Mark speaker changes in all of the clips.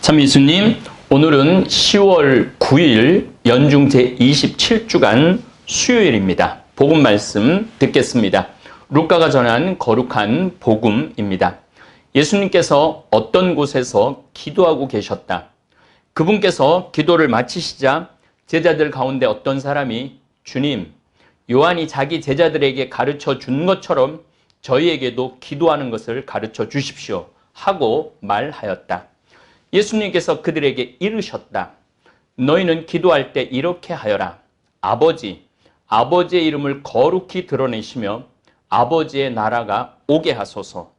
Speaker 1: 참 예수님, 오늘은 10월 9일 연중 제27주간 수요일입니다. 복음 말씀 듣겠습니다. 루카가 전한 거룩한 복음입니다. 예수님께서 어떤 곳에서 기도하고 계셨다. 그분께서 기도를 마치시자 제자들 가운데 어떤 사람이 주님, 요한이 자기 제자들에게 가르쳐 준 것처럼 저희에게도 기도하는 것을 가르쳐 주십시오 하고 말하였다. 예수님께서 그들에게 이르셨다. 너희는 기도할 때 이렇게 하여라. 아버지, 아버지의 이름을 거룩히 드러내시며 아버지의 나라가 오게 하소서.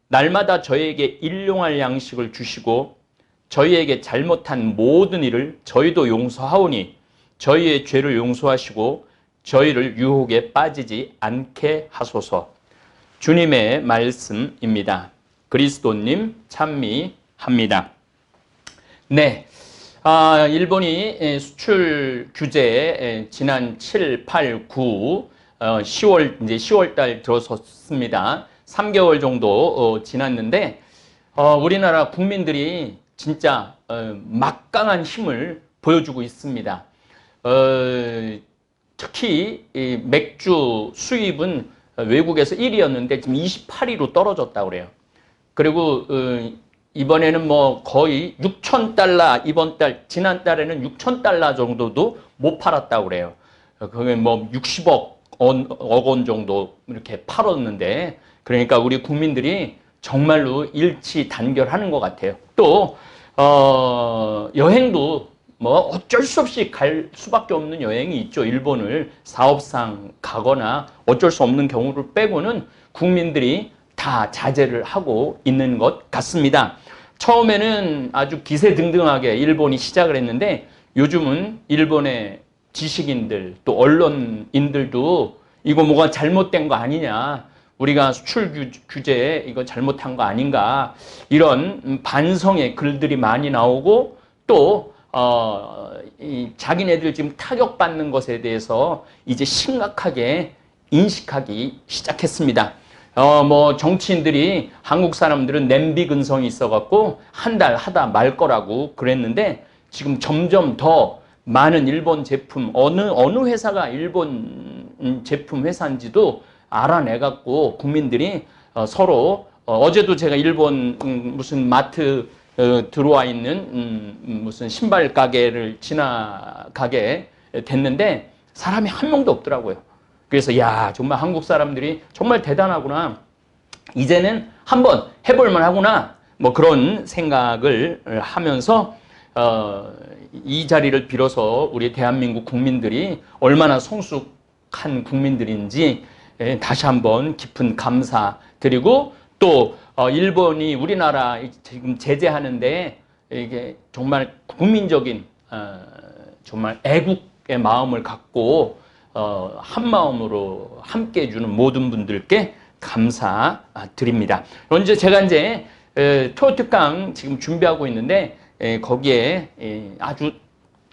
Speaker 1: 날마다 저희에게 일용할 양식을 주시고 저희에게 잘못한 모든 일을 저희도 용서하오니 저희의 죄를 용서하시고 저희를 유혹에 빠지지 않게 하소서. 주님의 말씀입니다. 그리스도님 찬미합니다. 네, 일본이 수출 규제에 지난 7, 8, 9, 10월 달 들어섰습니다. 3개월 정도 지났는데 우리나라 국민들이 진짜 막강한 힘을 보여주고 있습니다. 특히 맥주 수입은 외국에서 1위였는데 지금 28위로 떨어졌다고 그래요. 그리고 이번에는 뭐 거의 6,000달러, 지난달에는 6,000달러 정도도 못 팔았다고 그래요. 그게 뭐 60억 원 정도 이렇게 팔았는데, 그러니까 우리 국민들이 정말로 일치단결하는 것 같아요. 또, 여행도 뭐 어쩔 수 없이 갈 수밖에 없는 여행이 있죠. 일본을 사업상 가거나 어쩔 수 없는 경우를 빼고는 국민들이 다 자제를 하고 있는 것 같습니다. 처음에는 아주 기세등등하게 일본이 시작을 했는데 요즘은 일본의 지식인들 또 언론인들도 이거 뭐가 잘못된 거 아니냐, 우리가 수출 규제 이거 잘못한 거 아닌가, 이런 반성의 글들이 많이 나오고 또 자기네들 지금 타격받는 것에 대해서 이제 심각하게 인식하기 시작했습니다. 뭐 정치인들이 한국 사람들은 냄비 근성이 있어갖고 한 달 하다 말 거라고 그랬는데 지금 점점 더 많은 일본 제품, 어느 회사가 일본 제품 회사인지도 알아내갖고 국민들이 서로 어제도 제가 일본 무슨 마트 들어와 있는 무슨 신발 가게를 지나가게 됐는데 사람이 한 명도 없더라고요. 그래서 야, 정말 한국 사람들이 정말 대단하구나, 이제는 한번 해볼만 하구나, 뭐 그런 생각을 하면서 이 자리를 빌어서 우리 대한민국 국민들이 얼마나 성숙한 국민들인지 다시 한번 깊은 감사 드리고, 또 일본이 우리나라 지금 제재하는데 이게 정말 국민적인 정말 애국의 마음을 갖고 한 마음으로 함께 해주는 모든 분들께 감사드립니다. 제가 이제 토요특강 지금 준비하고 있는데 거기에 아주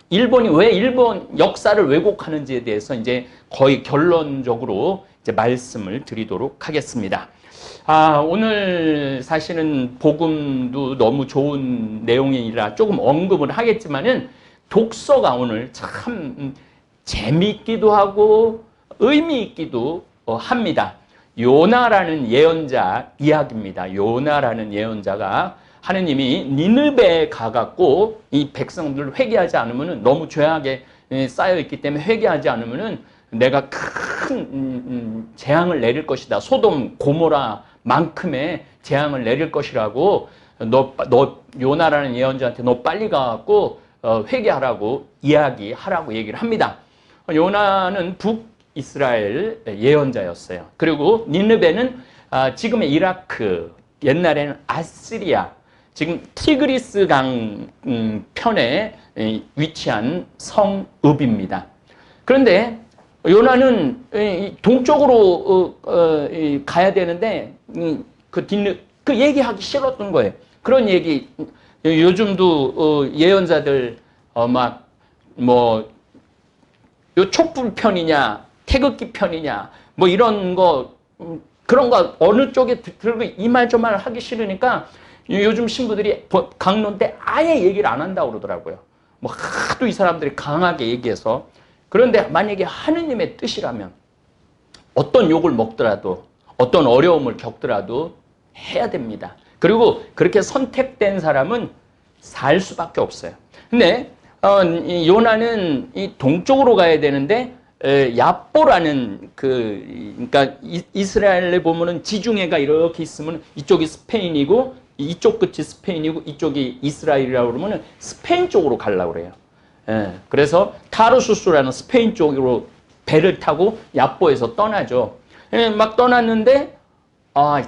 Speaker 1: 일본이 왜 일본 역사를 왜곡하는지에 대해서 이제 거의 결론적으로 이제 말씀을 드리도록 하겠습니다. 오늘 사실은 복음도 너무 좋은 내용이라 조금 언급을 하겠지만은 독서가 오늘 참 재미있기도 하고 의미 있기도 합니다. 요나라는 예언자 이야기입니다. 요나라는 예언자가 하느님이 니느베에 가갖고 이 백성들을 회개하지 않으면, 너무 죄악에 쌓여있기 때문에 회개하지 않으면 내가 큰 재앙을 내릴 것이다, 소돔 고모라만큼의 재앙을 내릴 것이라고, 너 요나라는 예언자한테 너 빨리 가갖고 회개하라고 이야기하라고 얘기를 합니다. 요나는 북이스라엘 예언자였어요. 그리고 니느베는 지금의 이라크, 옛날에는 아시리아, 지금 티그리스 강 편에 위치한 성읍입니다. 그런데 요나는 동쪽으로 가야 되는데 그 얘기하기 싫었던 거예요. 그런 얘기 요즘도 예언자들 요 촛불 편이냐 태극기 편이냐 뭐 이런 거 그런 거 어느 쪽에 들고 이 말 저 말 하기 싫으니까 요즘 신부들이 강론 때 아예 얘기를 안 한다고 그러더라고요. 뭐 하도 이 사람들이 강하게 얘기해서. 그런데 만약에 하느님의 뜻이라면 어떤 욕을 먹더라도 어떤 어려움을 겪더라도 해야 됩니다. 그리고 그렇게 선택된 사람은 살 수밖에 없어요. 근데 이 요나는 이 동쪽으로 가야 되는데 야보라는 그러니까 이스라엘에 보면은 지중해가 이렇게 있으면 이쪽이 스페인이고 이쪽 끝이 스페인이고 이쪽이 이스라엘이라고 그러면은 스페인 쪽으로 가려고 그래요. 그래서 타르수스라는 스페인 쪽으로 배를 타고 야보에서 떠나죠. 막 떠났는데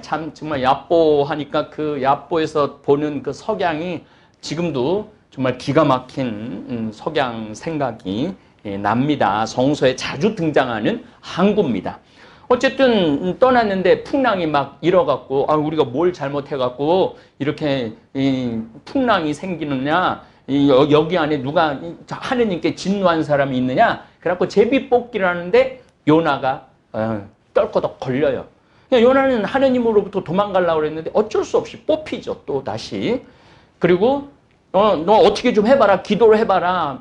Speaker 1: 참 정말 야보 하니까 그 야보에서 보는 그 석양이 지금도 정말 기가 막힌 석양 생각이 납니다. 성서에 자주 등장하는 항구입니다. 어쨌든 떠났는데 풍랑이 막 일어갖고 우리가 뭘 잘못해갖고 이렇게 풍랑이 생기느냐, 여기 안에 누가 하느님께 진노한 사람이 있느냐, 그래갖고 제비뽑기를 하는데 요나가 떨거덕 걸려요. 요나는 하느님으로부터 도망가려고 그랬는데 어쩔 수 없이 뽑히죠, 또 다시. 그리고 너 어떻게 좀 해봐라, 기도를 해봐라.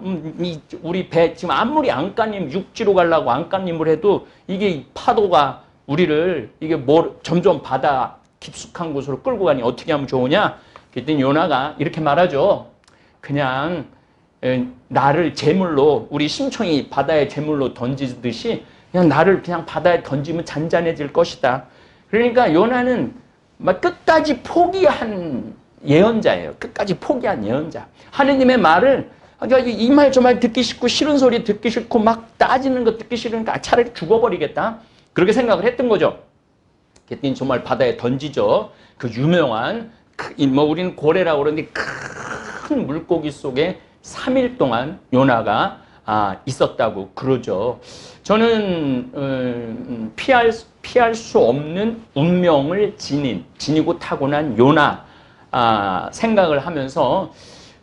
Speaker 1: 우리 배 지금 아무리 안가님 육지로 가려고 안가님을 해도 이게 파도가 우리를 이게 점점 바다 깊숙한 곳으로 끌고 가니 어떻게 하면 좋으냐? 그랬더니 요나가 이렇게 말하죠. 그냥 나를 제물로, 우리 심청이 바다에 제물로 던지듯이 그냥 나를 그냥 바다에 던지면 잔잔해질 것이다. 그러니까 요나는 막 끝까지 포기한 예언자예요. 끝까지 포기한 예언자. 하느님의 말을 이 말 저 말 듣기 싫고 싫은 소리 듣기 싫고 막 따지는 거 듣기 싫으니까 차라리 죽어버리겠다. 그렇게 생각을 했던 거죠. 그랬더니 정말 바다에 던지죠. 그 유명한 뭐 우리는 고래라고 그러는데 큰 물고기 속에 3일 동안 요나가 있었다고 그러죠. 저는 피할 수 없는 운명을 지니고 타고난 요나 생각을 하면서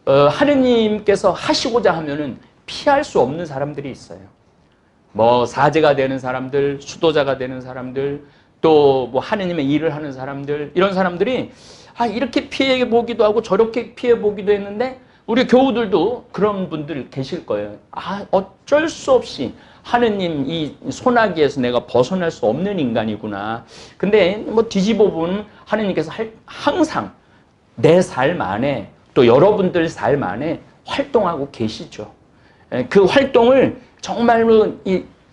Speaker 1: 하느님께서 하시고자 하면은 피할 수 없는 사람들이 있어요. 뭐 사제가 되는 사람들, 수도자가 되는 사람들, 또 뭐 하느님의 일을 하는 사람들, 이런 사람들이 이렇게 피해 보기도 하고 저렇게 피해 보기도 했는데 우리 교우들도 그런 분들 계실 거예요. 어쩔 수 없이 하느님 이 소나기에서 내가 벗어날 수 없는 인간이구나. 근데 뭐 뒤집어 보면 하느님께서 항상 내 삶 안에 또 여러분들 삶 안에 활동하고 계시죠. 그 활동을 정말로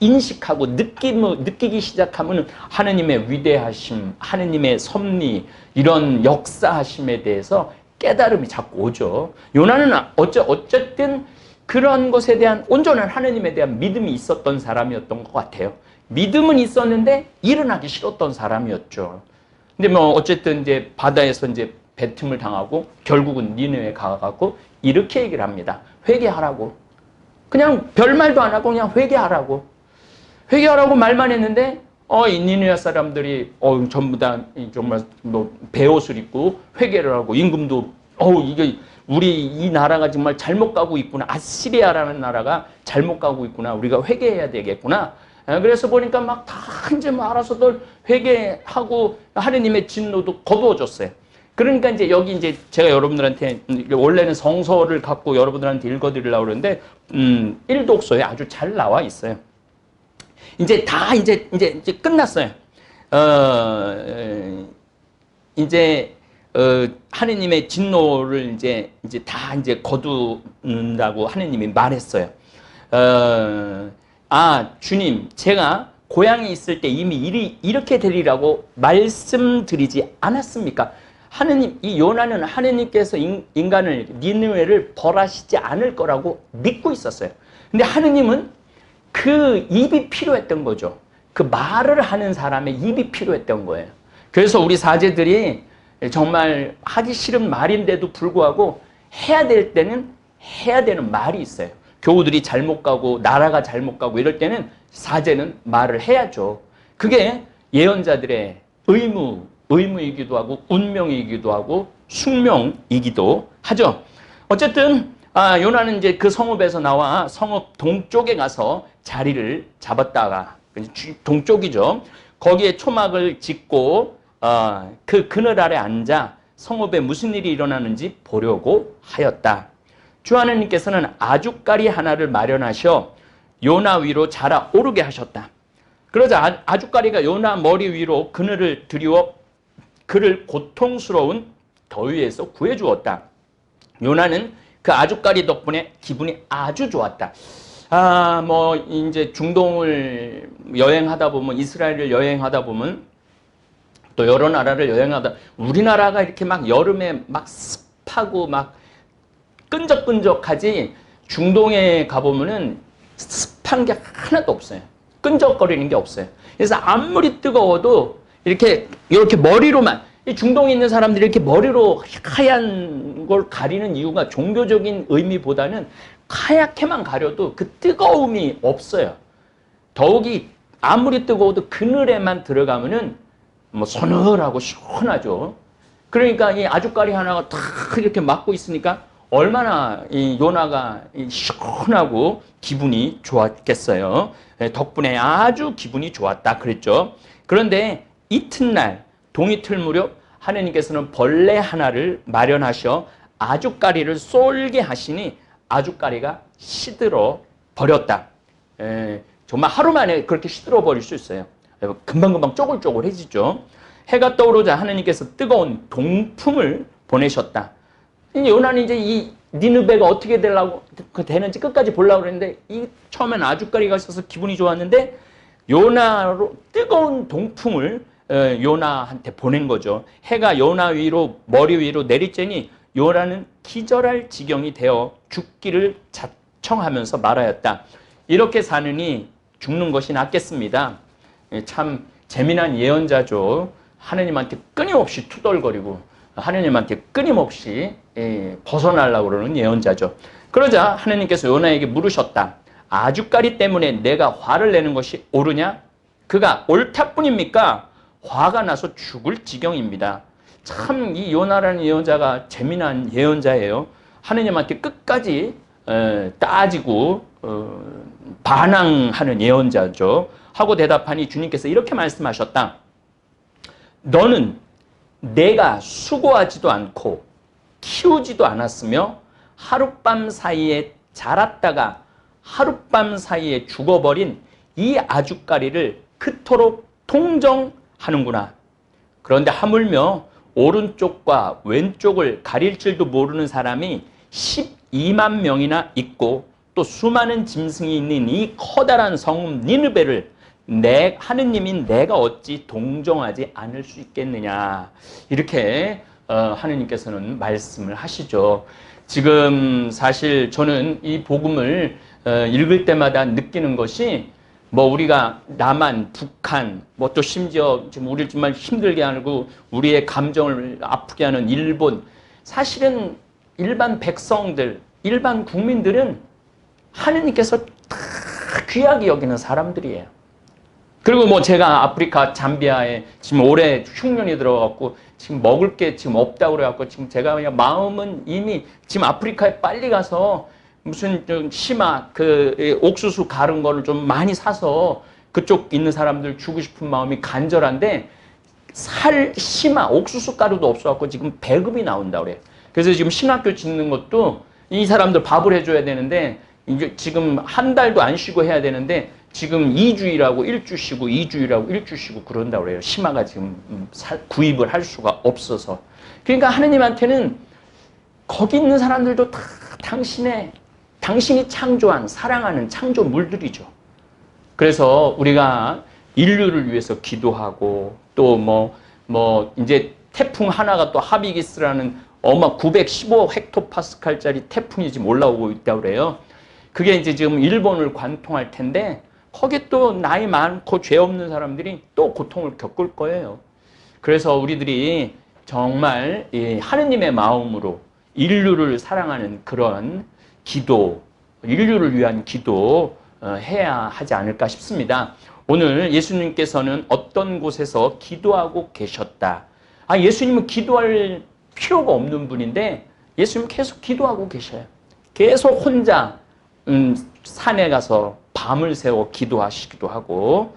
Speaker 1: 인식하고 느끼기 시작하면 하느님의 위대하심, 하느님의 섭리, 이런 역사하심에 대해서 깨달음이 자꾸 오죠. 요나는 어쨌든 그런 것에 대한 온전한 하느님에 대한 믿음이 있었던 사람이었던 것 같아요. 믿음은 있었는데 일어나기 싫었던 사람이었죠. 근데 뭐 어쨌든 이제 바다에서 이제 배틈을 당하고 결국은 니느웨에 가갖고 이렇게 얘기를 합니다. 회개하라고. 그냥 별말도 안 하고 그냥 회개하라고 말만 했는데 이 니느웨 사람들이 전부 다 정말 뭐 베옷을 입고 회개를 하고 임금도 이게 우리 이 나라가 정말 잘못 가고 있구나. 아시리아라는 나라가 잘못 가고 있구나. 우리가 회개해야 되겠구나. 그래서 보니까 막 다 이제 뭐 알아서들 회개하고 하느님의 진노도 거두어줬어요. 그러니까 이제 여기 이제 제가 여러분들한테 원래는 성서를 갖고 여러분들한테 읽어드리려고 그러는데 일독서에 아주 잘 나와 있어요. 이제 다 이제 끝났어요. 이제 하느님의 진노를 이제 다 거두는다고 하느님이 말했어요. 주님, 제가 고향에 있을 때 이미 일이 이렇게 되리라고 말씀드리지 않았습니까? 하느님, 이 요나는 하느님께서 인간을 니느웨를 벌하시지 않을 거라고 믿고 있었어요. 근데 하느님은 그 입이 필요했던 거죠. 그 말을 하는 사람의 입이 필요했던 거예요. 그래서 우리 사제들이 정말 하기 싫은 말인데도 불구하고 해야 될 때는 해야 되는 말이 있어요. 교우들이 잘못 가고 나라가 잘못 가고 이럴 때는 사제는 말을 해야죠. 그게 예언자들의 의무이기도 하고 운명이기도 하고 숙명이기도 하죠. 어쨌든 요나는 이제 그 성읍에서 나와 성읍 동쪽에 가서 자리를 잡았다가 동쪽이죠. 거기에 초막을 짓고 그 그늘 아래 앉아 성읍에 무슨 일이 일어나는지 보려고 하였다. 주 하나님께서는 아주까리 하나를 마련하셔 요나 위로 자라 오르게 하셨다. 그러자 아주까리가 요나 머리 위로 그늘을 들이워 그를 고통스러운 더위에서 구해주었다. 요나는 그 아주까리 덕분에 기분이 아주 좋았다. 이제 중동을 여행하다 보면, 이스라엘을 여행하다 보면, 또 여러 나라를 여행하다, 우리나라가 이렇게 막 여름에 막 습하고 막 끈적끈적하지, 중동에 가보면은 습한 게 하나도 없어요. 끈적거리는 게 없어요. 그래서 아무리 뜨거워도 이렇게 머리로만, 이 중동에 있는 사람들이 이렇게 머리로 하얀 걸 가리는 이유가 종교적인 의미보다는 하얗게만 가려도 그 뜨거움이 없어요. 더욱이 아무리 뜨거워도 그늘에만 들어가면은 뭐 서늘하고 시원하죠. 그러니까 이 아주까리 하나가 탁 이렇게 막고 있으니까 얼마나 이 요나가 시원하고 기분이 좋았겠어요. 덕분에 아주 기분이 좋았다 그랬죠. 그런데 이튿날 동이틀 무렵 하나님께서는 벌레 하나를 마련하셔 아주까리를 쏠게 하시니 아주까리가 시들어 버렸다. 정말 하루 만에 그렇게 시들어 버릴 수 있어요. 금방금방 쪼글쪼글해지죠. 해가 떠오르자 하나님께서 뜨거운 동풍을 보내셨다. 요나는 이제 이 니느베가 어떻게 되는지 끝까지 보려고 그랬는데 처음엔 아주까리가 있어서 기분이 좋았는데 요나로 뜨거운 동풍을 요나한테 보낸 거죠. 해가 요나 위로 머리 위로 내리쬐니 요나는 기절할 지경이 되어 죽기를 자청하면서 말하였다. 이렇게 사느니 죽는 것이 낫겠습니다. 참 재미난 예언자죠. 하느님한테 끊임없이 투덜거리고 하느님한테 끊임없이 벗어나려고 그러는 예언자죠. 그러자 하느님께서 요나에게 물으셨다. 아주까리 때문에 내가 화를 내는 것이 옳으냐? 그가 옳다뿐입니까? 화가 나서 죽을 지경입니다. 참 이 요나라는 예언자가 재미난 예언자예요. 하느님한테 끝까지 따지고 반항하는 예언자죠. 하고 대답하니 주님께서 이렇게 말씀하셨다. 너는 내가 수고하지도 않고 키우지도 않았으며 하룻밤 사이에 자랐다가 하룻밤 사이에 죽어버린 이 아주까리를 그토록 동정하는구나. 그런데 하물며 오른쪽과 왼쪽을 가릴 줄도 모르는 사람이 12만 명이나 있고 또 수많은 짐승이 있는 이 커다란 성읍 니느베를 하느님인 내가 어찌 동정하지 않을 수 있겠느냐. 이렇게 하느님께서는 말씀을 하시죠. 지금 사실 저는 이 복음을 읽을 때마다 느끼는 것이 뭐 우리가 남한, 북한, 뭐 또 심지어 지금 우리를 정말 힘들게 하고 우리의 감정을 아프게 하는 일본, 사실은 일반 백성들, 일반 국민들은 하느님께서 다 귀하게 여기는 사람들이에요. 그리고 뭐 제가 아프리카 잠비아에 지금 올해 흉년이 들어갖고 지금 먹을 게 지금 없다고 그래갖고 지금 제가 그냥 마음은 이미 지금 아프리카에 빨리 가서 무슨 좀 심화 그 옥수수 가른 거를 좀 많이 사서 그쪽 있는 사람들 주고 싶은 마음이 간절한데 심화 옥수수 가루도 없어갖고 지금 배급이 나온다 그래요. 그래서 지금 신학교 짓는 것도 이 사람들 밥을 해줘야 되는데 이제 지금 한 달도 안 쉬고 해야 되는데 지금 2주일하고 1주 쉬고 2주일하고 1주 쉬고 그런다고 그래요. 심화가 지금 구입을 할 수가 없어서. 그러니까 하느님한테는 거기 있는 사람들도 다 당신이 창조한 사랑하는 창조물들이죠. 그래서 우리가 인류를 위해서 기도하고 또 뭐 이제 태풍 하나가 또 하비기스라는 915헥토파스칼짜리 태풍이 지금 올라오고 있다고 그래요. 그게 이제 지금 일본을 관통할 텐데 거기에 또 나이 많고 죄 없는 사람들이 또 고통을 겪을 거예요. 그래서 우리들이 정말 하느님의 마음으로 인류를 사랑하는 그런 기도, 인류를 위한 기도 해야 하지 않을까 싶습니다. 오늘 예수님께서는 어떤 곳에서 기도하고 계셨다. 예수님은 기도할 필요가 없는 분인데 예수님은 계속 기도하고 계셔요. 계속 혼자 산에 가서 밤을 새워 기도하시기도 하고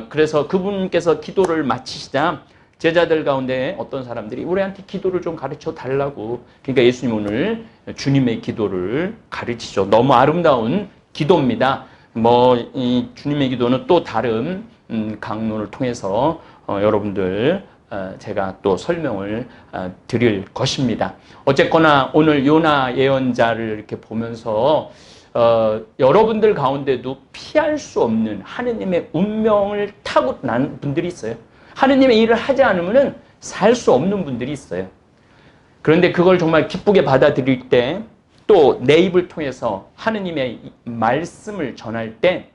Speaker 1: 그래서 그분께서 기도를 마치시자 제자들 가운데 어떤 사람들이 우리한테 기도를 좀 가르쳐 달라고. 그러니까 예수님 오늘 주님의 기도를 가르치죠. 너무 아름다운 기도입니다. 이 주님의 기도는 또 다른 강론을 통해서 여러분들 제가 또 설명을 드릴 것입니다. 어쨌거나 오늘 요나 예언자를 이렇게 보면서 여러분들 가운데도 피할 수 없는 하느님의 운명을 타고 난 분들이 있어요. 하느님의 일을 하지 않으면 살 수 없는 분들이 있어요. 그런데 그걸 정말 기쁘게 받아들일 때, 또 내 입을 통해서 하느님의 말씀을 전할 때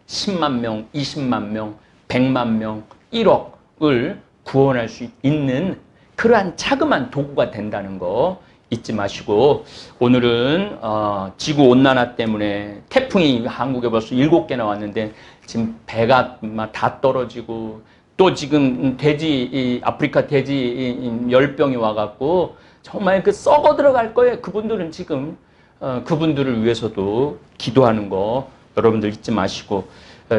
Speaker 1: 10만 명, 20만 명, 100만 명, 1억을 구원할 수 있는 그러한 자그마한 도구가 된다는 거 잊지 마시고, 오늘은 지구온난화 때문에 태풍이 한국에 벌써 7개나 왔는데 지금 배가 막 다 떨어지고, 또 지금 아프리카 돼지 열병이 와갖고 정말 썩어 들어갈 거예요. 그분들은 지금 그분들을 위해서도 기도하는 거 여러분들 잊지 마시고,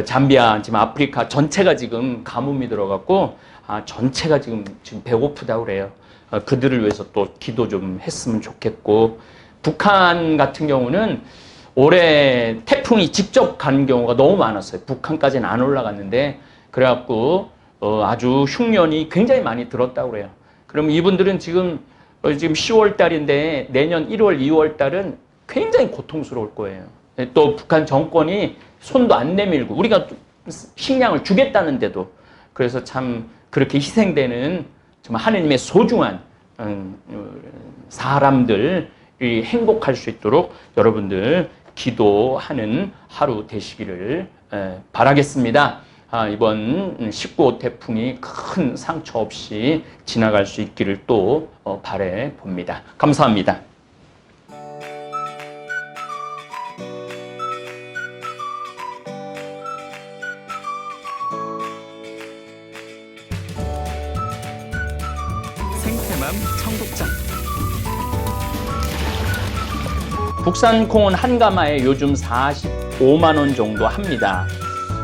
Speaker 1: 잠비아 지금 아프리카 전체가 지금 가뭄이 들어갖고 전체가 지금 배고프다고 그래요. 그들을 위해서 또 기도 좀 했으면 좋겠고, 북한 같은 경우는 올해 태풍이 직접 간 경우가 너무 많았어요. 북한까지는 안 올라갔는데, 그래갖고 아주 흉년이 굉장히 많이 들었다고 그래요. 그럼 이분들은 지금 10월 달인데 내년 1월, 2월 달은 굉장히 고통스러울 거예요. 또 북한 정권이 손도 안 내밀고, 우리가 식량을 주겠다는데도. 그래서 참 그렇게 희생되는 정말 하느님의 소중한 사람들이 행복할 수 있도록 여러분들 기도하는 하루 되시기를 바라겠습니다. 이번 19호 태풍이 큰 상처 없이 지나갈 수 있기를 또 바래 봅니다. 감사합니다.
Speaker 2: 생태맘 청국장.
Speaker 1: 국산 콩은 한 가마에 요즘 45만 원 정도 합니다.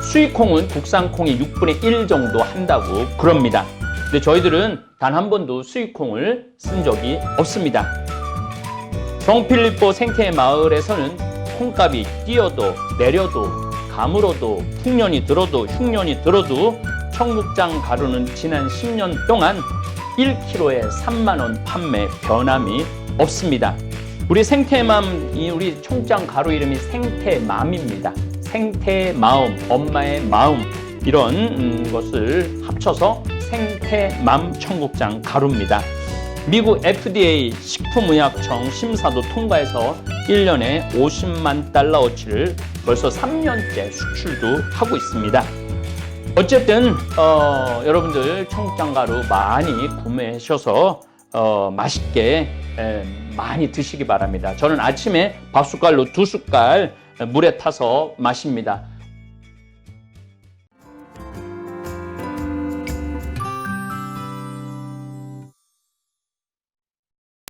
Speaker 1: 수입 콩은 국산 콩의 6분의 1 정도 한다고 그럽니다. 근데 저희들은 단 한 번도 수입 콩을 쓴 적이 없습니다. 성필리포 생태 마을에서는 콩값이 뛰어도 내려도 가물어도 풍년이 들어도 흉년이 들어도 청국장 가루는 지난 10년 동안 1kg에 3만 원 판매 변함이 없습니다. 우리 생태맘, 우리 청국장 가루 이름이 생태맘입니다. 생태마음, 엄마의 마음, 이런 것을 합쳐서 생태맘 청국장 가루입니다. 미국 FDA 식품의약청 심사도 통과해서 1년에 50만 달러어치를 벌써 3년째 수출도 하고 있습니다. 어쨌든 여러분들 청국장 가루 많이 구매하셔서 맛있게 많이 드시기 바랍니다. 저는 아침에 밥숟갈로 2숟갈 물에 타서 마십니다.